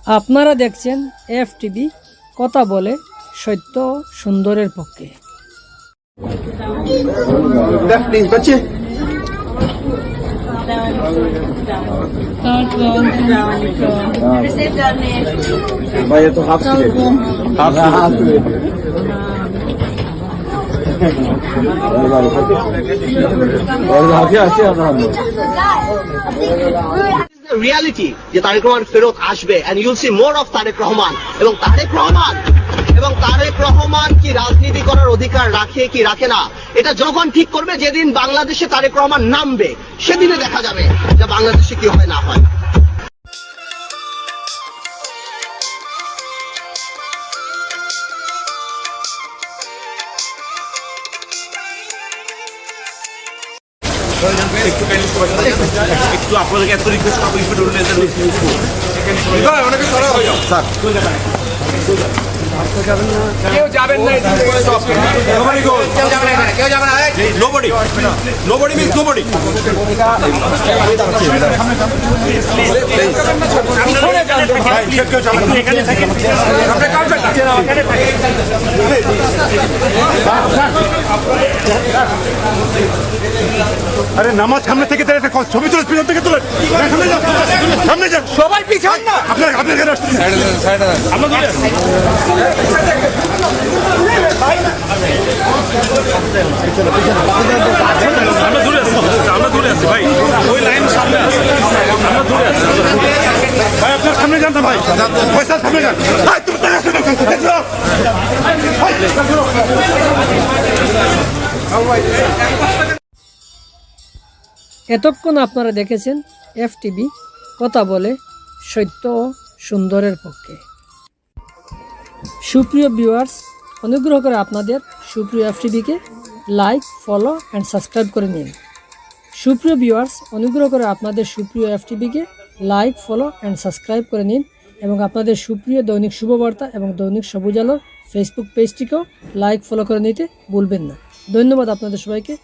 আপনারা দেখছেন এফটিভি, কথা বলে সত্য ও সুন্দরের পক্ষে। भाई ये तो हाफ प्लेट রিয়ালিটি যে তারেক রহমান ফেরত আসবে and you'll see more of Tarique Rahman. এবং তারেক রহমান কি রাজনীতি করার অধিকার রাখে কি রাখে না, এটা যখন ঠিক করবে, যেদিন বাংলাদেশে তারেক রহমান নামবে সেদিনে দেখা যাবে যে বাংলাদেশে কি হয় না হয়। একটু আপনাদেরকে এত রিকোয়েস্ট করবো, কেউ যাবেন না, nobody means nobody. আরে নামাজ সামনে থেকে ছবি তুলে পিছন থেকে তুলে সামনে যান, সবাই পিছন না, আপনার আমরা দূরে আছি ভাই, ওই লাইন সামনে আছে, আমরা দূরে আছি ভাই, আপনার সামনে যান না ভাই, পয়সা সামনে যান। এতক্ষণ আপনারা দেখেছেন এফটিভি, কথা বলে সত্য ও সুন্দরের পক্ষে। সুপ্রিয় ভিউয়ার্স, অনুগ্রহ করে আপনাদের সুপ্রিয় এফটিভিকে লাইক, ফলো অ্যান্ড সাবস্ক্রাইব করে নিন। সুপ্রিয় ভিউয়ার্স, অনুগ্রহ করে আপনাদের সুপ্রিয় এফটিভিকে লাইক, ফলো অ্যান্ড সাবস্ক্রাইব করে নিন এবং আপনাদের সুপ্রিয় দৈনিক শুভবার্তা এবং দৈনিক সবুজ আলোর ফেসবুক পেজটিকেও লাইক, ফলো করে নিতে ভুলবেন না। ধন্যবাদ আপনাদের সবাইকে।